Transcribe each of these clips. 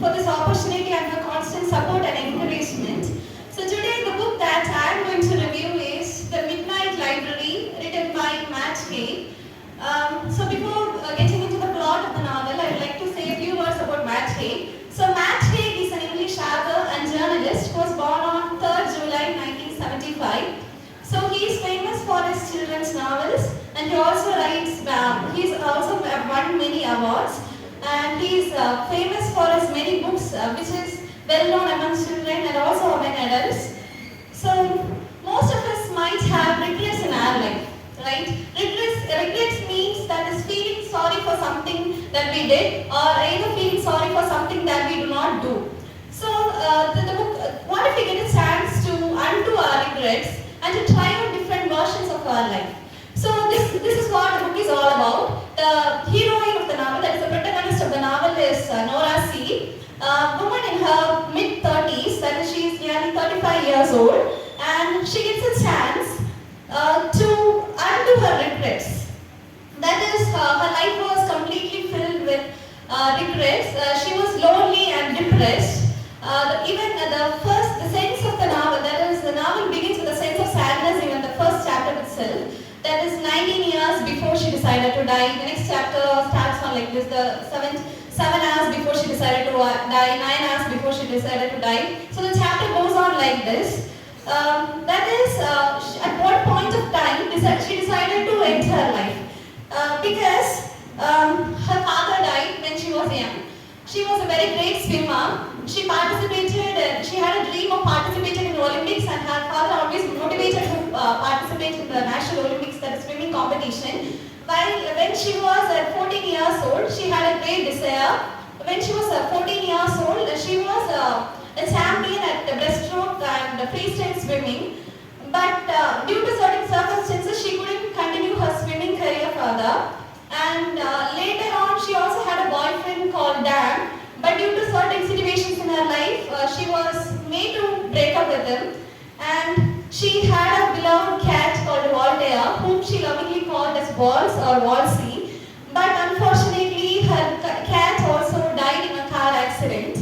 for this opportunity and her constant support and encouragement. So today the book that I am going to review is The Midnight Library, written by Matt Haig. So before getting into the plot of the novel, I would like to say a few words about Matt Haig. So Matt Haig is an English author and journalist who was born on 3rd July 1975. So he is famous for his children's novels, and he also writes, he's also won many awards, and he is famous for his many books, which is well known among children and also among adults. So most of us might have regrets in our life, right? Regrets means that is feeling sorry for something that we did, or either feeling sorry for something that we do not do. So the book, what if we get a chance to undo our regrets and to try out different versions of our life? So this is what the book is all about. The heroine of the novel, that is the protagonist of the novel, is Nora C. A woman in her mid-30s, that is, she is nearly 35 years old, and she gets a chance to undo her regrets. That is, her life was completely filled with regrets. She was lonely and depressed. The sense of the novel, that is, the novel begins with a sense of sadness even the first chapter itself. That is 19 years before she decided to die. The next chapter starts on like this, the 7 hours before she decided to die, 9 hours before she decided to die. So the chapter goes on like this. That is, at what point of time she decided to end her life. Because her father died when she was young. She was a very great swimmer. She participated, she had a dream of participating in the Olympics, and her father always motivated her to participate in the National Olympics, that is swimming competition. While when she was 14 years old, she had a great desire. When she was 14 years old, she was a champion at the breaststroke and freestyle swimming. But due to certain circumstances, she couldn't continue her swimming career further. And later on, she also had a boyfriend called Dan. But due to certain situations in her life, she was made to break up with him. And she had a beloved cat called Voltaire, whom she lovingly called as Waltz or Walsey. But unfortunately, her cat also died in a car accident.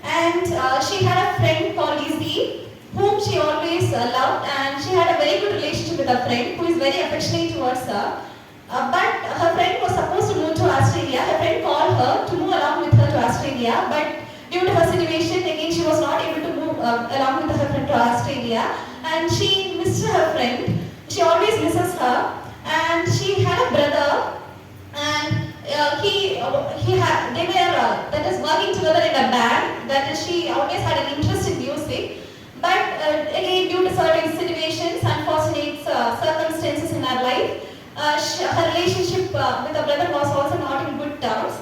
And she had a friend called Lizzie, whom she always loved, and she had a very good relationship with her friend, who is very affectionate towards her. But her friend was supposed to move to Australia. Her friend called her to move along with her to Australia, but due to her situation, again she was not able to move along with her friend to Australia, and she missed her friend. She always misses her, and she had a brother, and they were that is working together in a band. That is, she always had an interest in music, but again due to certain situations, unfortunate circumstances in her life. Her relationship with her brother was also not in good terms,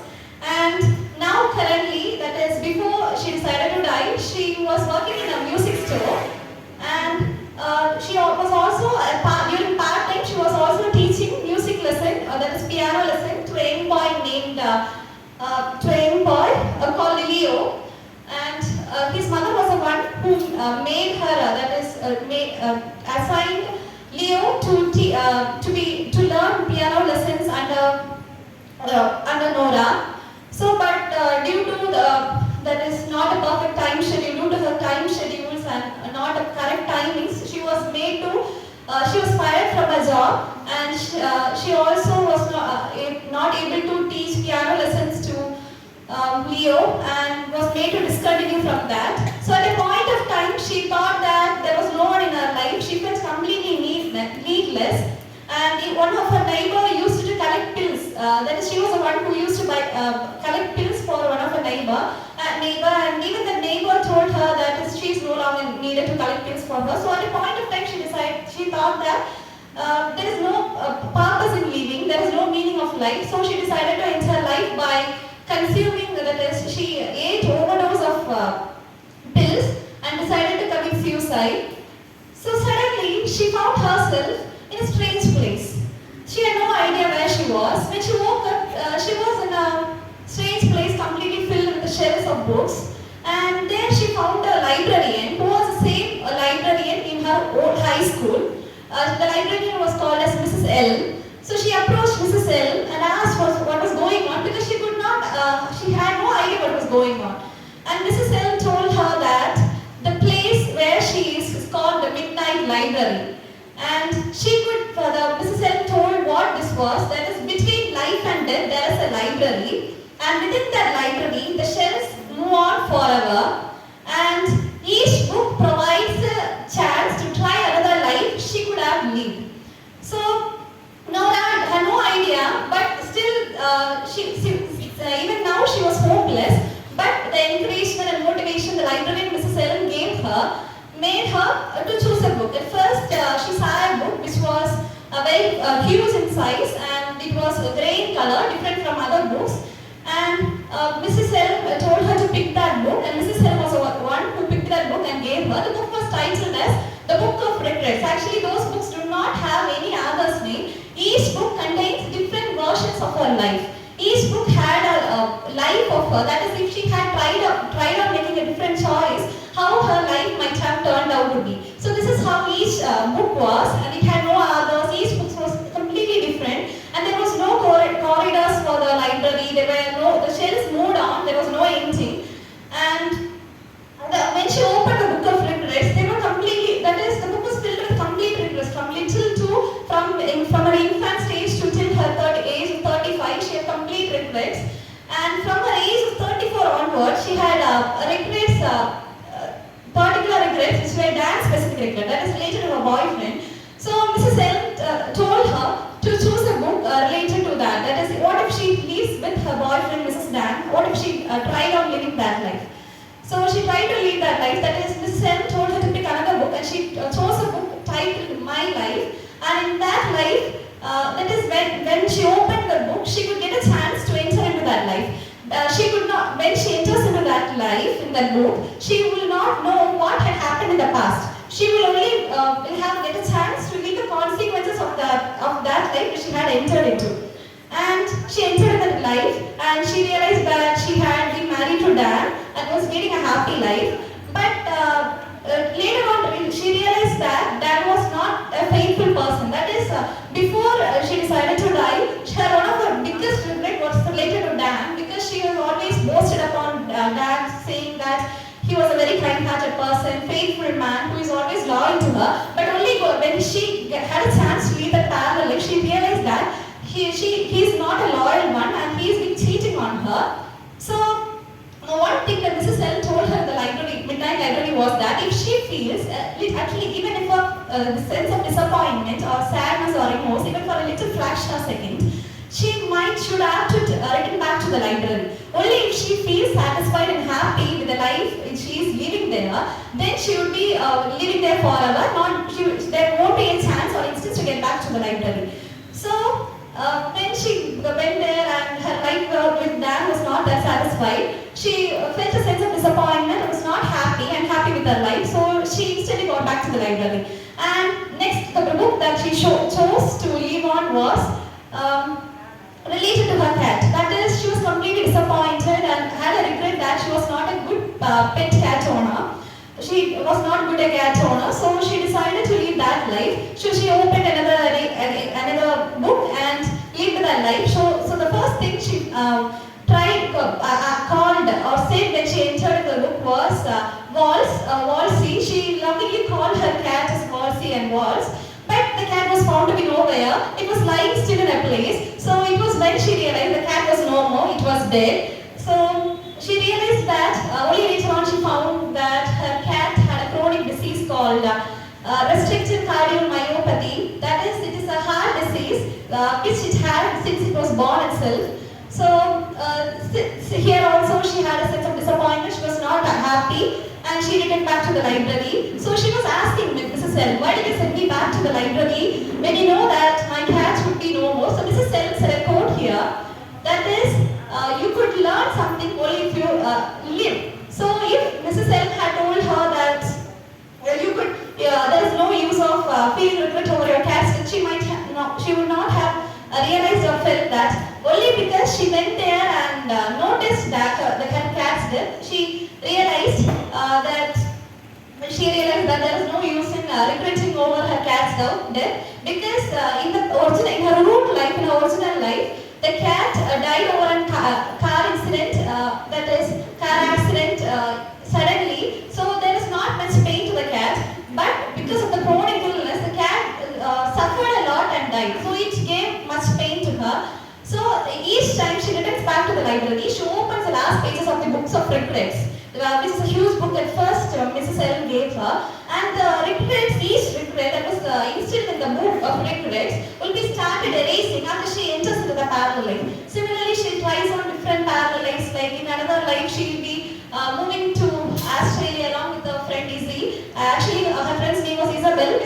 and now currently, that is before she decided to die, she was working in a music store, and she was also during part time she was also teaching music lesson, that is piano lesson, to a young boy named called Leo, and his mother was the one who made her assigned Leo to learn piano lessons under Nora. So, but due to that is not a perfect time schedule, due to her time schedules and not a correct timings, she was fired from her job, and she also was not able to teach piano lessons to Leo, and was made to discontinue from that. So at a point of time, she thought that there was no one in her life. She felt completely needless, and one of her neighbor used to collect pills. That is, she was the one who used to collect pills for one of her neighbor, and even the neighbor told her that she is no longer needed to collect pills for her. So at a point of time, she thought that there is no purpose in living, there is no meaning of life. So she decided to end her life by consuming, that is, she ate overdose of pills and decided to commit suicide. So suddenly she found herself in a strange place. She had no idea where she was. When she woke up, she was in a strange place completely filled with the shelves of books, and there she found a librarian who was the same librarian in her old high school. The librarian was called as Mrs. L. So she approached Mrs. L and asked what was going on, because she had no idea what was going on. library. And she could, Mrs. Ellen told what this was, that is between life and death there is a library, and within that library the shelves move on forever, and each book provides a chance to try another life she could have lived. So Nora had no idea, but still even now she was hopeless, but the encouragement and motivation the librarian Mrs. Ellen gave her made her to choose a book. At first, she saw a book which was very huge in size, and it was grey in color, different from other books. And Mrs. Ellen told her to pick that book, and Mrs. Ellen was the one who picked that book and gave her. The book was titled as The Book of Regrets. Actually, those books do not have any author's name. Each book contains different versions of her life. Each book had a life of her. That is, if she had tried out making a different choice, how her life might have turned out to be. So this is how each book was, and it had no others. Each book was completely different, and there was no corridors for the library. The shelves moved on. There was no ending, and when she opened the book of regrets, they were completely. That is, the book was filled with complete regrets from little to from her infant stage to till her age of 35. She had complete regrets, and from her age of 34 onwards, she had regrets. Particular regrets which were Dan-specific regrets, that is related to her boyfriend. So Mrs. Ellen told her to choose a book related to that. That is, what if she lives with her boyfriend Mrs. Dan? What if she tried on living that life? So she tried to live that life. That is, Mrs. Ellen told her to pick another book, and she chose a book titled My Life. And in that life, that is when she opened the book, she could get a chance to enter into that life. She could not, when she enters into that life, in that book, she will not know what had happened in the past. She will only get a chance to read the consequences of that life which she had entered into. And she entered into that life, and she realized that she had been married to Dan and was leading a happy life. But later on, she realized that Dan was not a faithful person. That is, before she decided to die, one of her biggest regret was related to Dan, because she was always boasted upon Dan, saying that he was a very kind-hearted person, faithful man who is always loyal to her. But only when she had a chance to lead that parallel life, she realized that he is not a loyal one, and he is been cheating on her. So one thing that Mrs. Ellen told her in the midnight library was that if she feels, actually even if a sense of disappointment or sadness or remorse, even for a little fraction of a second, she should have to return back to the library. Only if she feels satisfied and happy with the life she is living there, then she would be living there forever. There won't be a chance or instance to get back to the library. So when she went there and her life with Dan was not that satisfied, she felt a sense of disappointment and was not happy with her life. So she instantly got back to the library. And next, the book that she chose to live on was related to her cat. That is, she was completely disappointed and had a regret that she was not a good pet cat owner. She was not good a cat owner, so she decided to live that life. So she opened another book and lived that life. So the first thing she called or said when she entered the book was Walsey. She lovingly called her cat as Walsey and Waltz. But the cat was found to be nowhere. It was lying still in a place. So it was when she realized the cat was no more, it was dead. So she realized that only later on she found that her cat had a chronic disease called restrictive cardiomyopathy. That is, it is a heart disease which it had since it was born itself. So here also she had a sense of disappointment. She was not happy, and she returned back to the library. So she was asking Mrs. Ellen, why did you send me back to the library when you know that my cat would be no more? So Mrs. Ellen said a quote here, that is, you could learn something only if you live. So if Mrs. Ellen had told her that there is no use of feeling regret over your cat, she would not have realized or felt that. Only because she went there and noticed that the cat's death, she realized that there is no use in regretting over her cat's death, because in her own life, in her original life, the cat died over a car incident, that is car accident suddenly. So there is not much pain to the cat, but because of the chronic died. So it gave much pain to her. So each time she returns back to the library, she opens the last pages of the books of regrets. This is a huge book that first Mrs. Ellen gave her, and the regrets, each regret that was instilled in the book of regrets will be started erasing after she enters into the parallel life. Similarly, she tries on different parallel lives, like in another life she will be moving to Australia along with her friend Izzy. Actually, her friend's name was Isabel,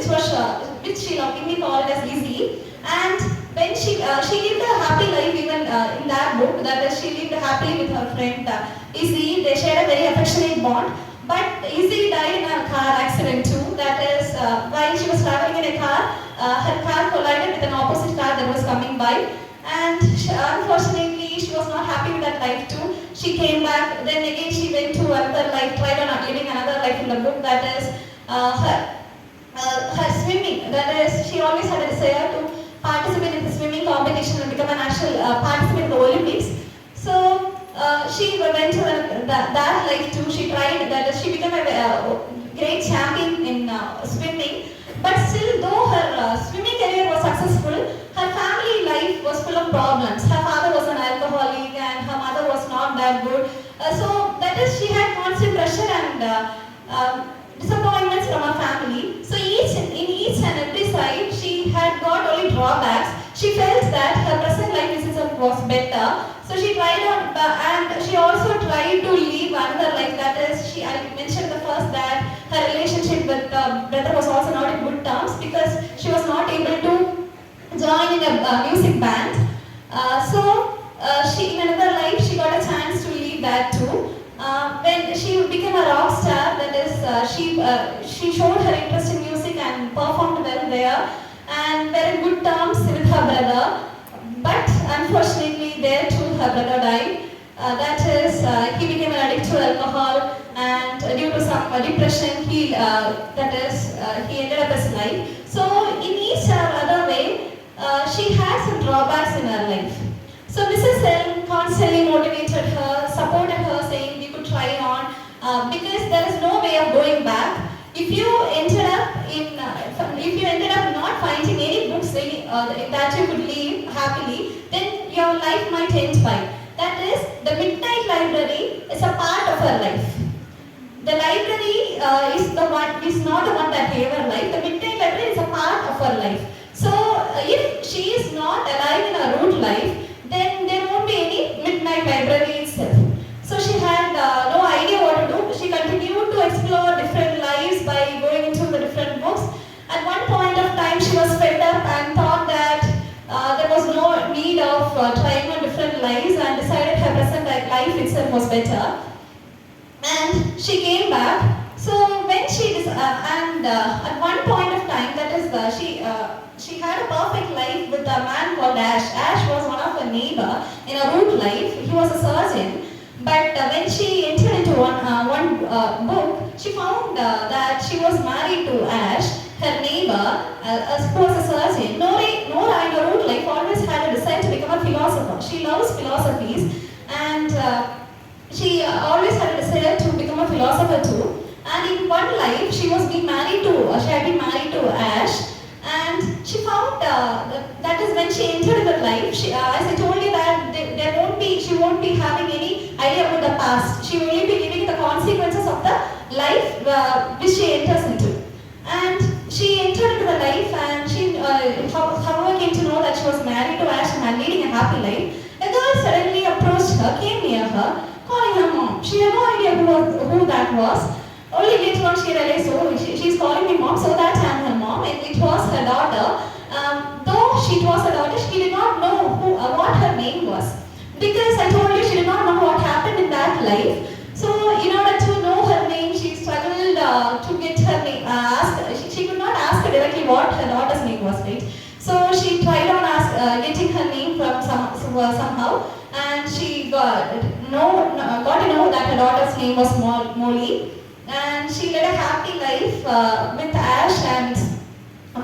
which she lovingly called as Izzy. And when she lived a happy life even in that book, that is, she lived happily with her friend Izzy. They shared a very affectionate bond. But Izzy died in a car accident too. That is, while she was traveling in a car, her car collided with an opposite car that was coming by. And unfortunately, she was not happy with that life too. She came back. Then again, she went to another life, tried on living another life in the book. That is her swimming. That is, she always had a desire to participate in the swimming competition and become a national participant in the Olympics. So she went to that life too. She tried that. She became a great champion in swimming. But still, though her swimming career was successful, her family life was full of problems. Her father was an alcoholic and her mother was not that good. So that is, she had constant pressure and disappointments from her family. So in each and every side, she had got only drawbacks. She felt that her present life itself was better. So she tried on, and she also tried to live another life. That is, I mentioned the first that her relationship with the brother was also not in good terms because she was not able to join in a music band. She in another life she got a chance to leave that too. When she became a rock star, that is, she showed her interest in music and performed well there, and were in good terms with her brother. But unfortunately, there too her brother died. He became an addict to alcohol, and due to some depression, he ended up his life. So in each other way, she had some drawbacks in her life. So Mrs. L constantly motivated her, supported her, saying we could try on because there is no way of going back. If you ended up not finding any books that you could live happily, then your life might end by. That is, the Midnight Library is a part of her life. The library is not the one that gave her life. The Midnight Library is a part of her life. So if she is not alive in her root life, then there won't be any Midnight Library itself. So she had no idea what to do. She continued to explore different lives by going into the different books. At one point of time, she was fed up and thought that there was no need of trying on different lives, and decided her present life itself was better. And she came back. So when at one point of time, that is, she had a perfect life with a man called Ash. Ash was one of her neighbor in a root life. He was a surgeon. But when she entered into one book, she found that she was married to Ash, her neighbor, who was a surgeon. Nora in her root life always had a desire to become a philosopher. She loves philosophies, and she always had a desire to become a philosopher too. And in one life, she had been married to Ash, and she found that is when she entered the life. As I told you that she won't be having any idea about the past. She will only be living the consequences of the life which she enters into. And she entered into the life, and she, however, came to know that she was married to Ash and leading a happy life. A girl suddenly approached her, came near her, calling her mom. She had no idea who that was. Only later on she realized, she's calling me mom, so that I'm her mom, and it was her daughter. Though it was her daughter, she did not know what her name was. Because I told you she did not know what happened in that life. So in order to know her name, she struggled to get her name asked. She could not ask her directly what her daughter's name was, right? So she tried on getting her name from somehow, and she got to know that her daughter's name was Molly. And she led a happy life with Ash and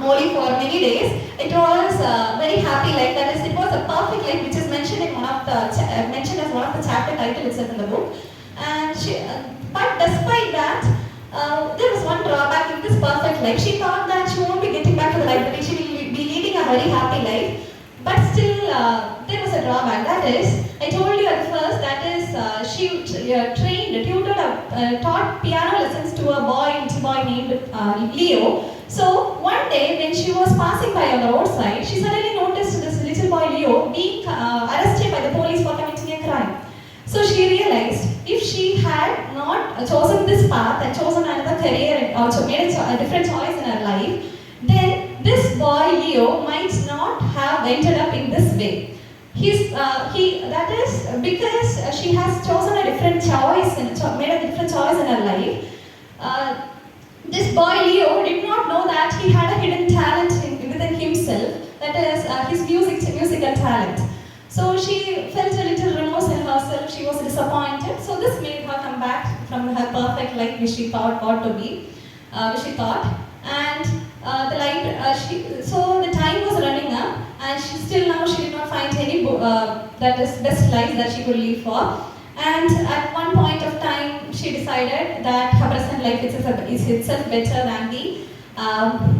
Molly for many days. It was a very happy life. That is, it was a perfect life, which is mentioned as one of the chapter titles itself in the book. And but despite that, there was one drawback in this perfect life. She thought that she won't be getting back to the library. She will be leading a a very happy life. But still, there was a drawback. That is, I told you at first, that is, she taught piano lessons to a little boy named Leo. So one day, when she was passing by on the roadside, she suddenly noticed this little boy Leo being arrested by the police for committing a crime. So she realized if she had not chosen this path and chosen another career and also made a different choice in her life, then this boy Leo might not have ended up in this way. That is because she has chosen a different choice and made a different choice in her life. This boy Leo did not know that he had a hidden talent within himself, that is his musical talent. So she felt a little remorse in herself, she was disappointed. So this made her come back from her perfect life which she thought to be, which she thought. And so the time was running up, and she did not find any that is best life that she could live for. And at one point of time, she decided that her present life is itself better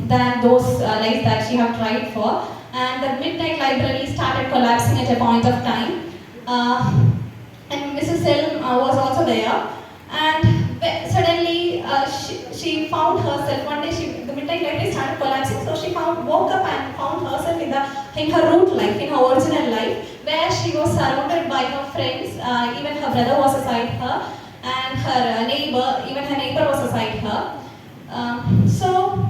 than those lives that she have tried for. And the Midnight Library started collapsing at a point of time. And Mrs. Elm was also there. And suddenly, she found herself, one day the Midnight Library started collapsing, so she woke up and found herself in her root life, in her original life, where she was surrounded by her friends, even her brother was beside her, and her neighbor was beside her. So,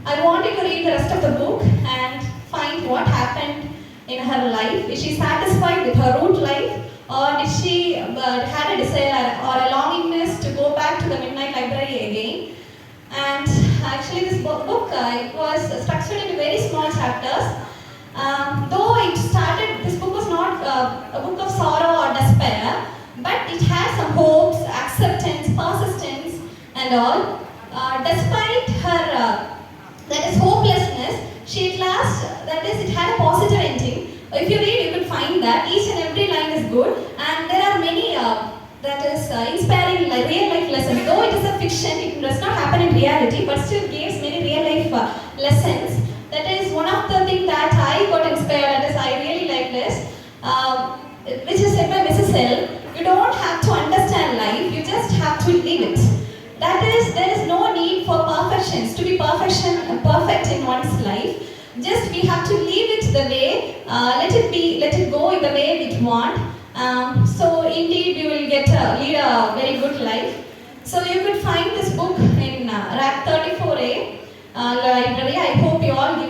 I want you to read the rest of the book and find what happened in her life. Is she satisfied with her root life? Or did she had a desire or a longingness to go back to the Midnight Library again? And actually this book was structured into very small chapters. Though this book was not a book of sorrow or despair, but it had some hopes, acceptance, persistence and all. Despite her hopelessness, she at last, it had a positive ending. If you read, you could find that each and every line is good, and there are many inspiring real life lessons. Though it is a fiction, it does not happen in reality, but still gives many real life lessons. That is one of the things that I got inspired. That is, I really like this, which is said by Mrs. L. You don't have to understand life; you just have to live it. That is, there is no need for perfections to be perfect in one's life. Just we have to leave it the way, let it go in the way we want. So indeed we will lead a very good life. So you could find this book in Rack 34A library. I hope you all give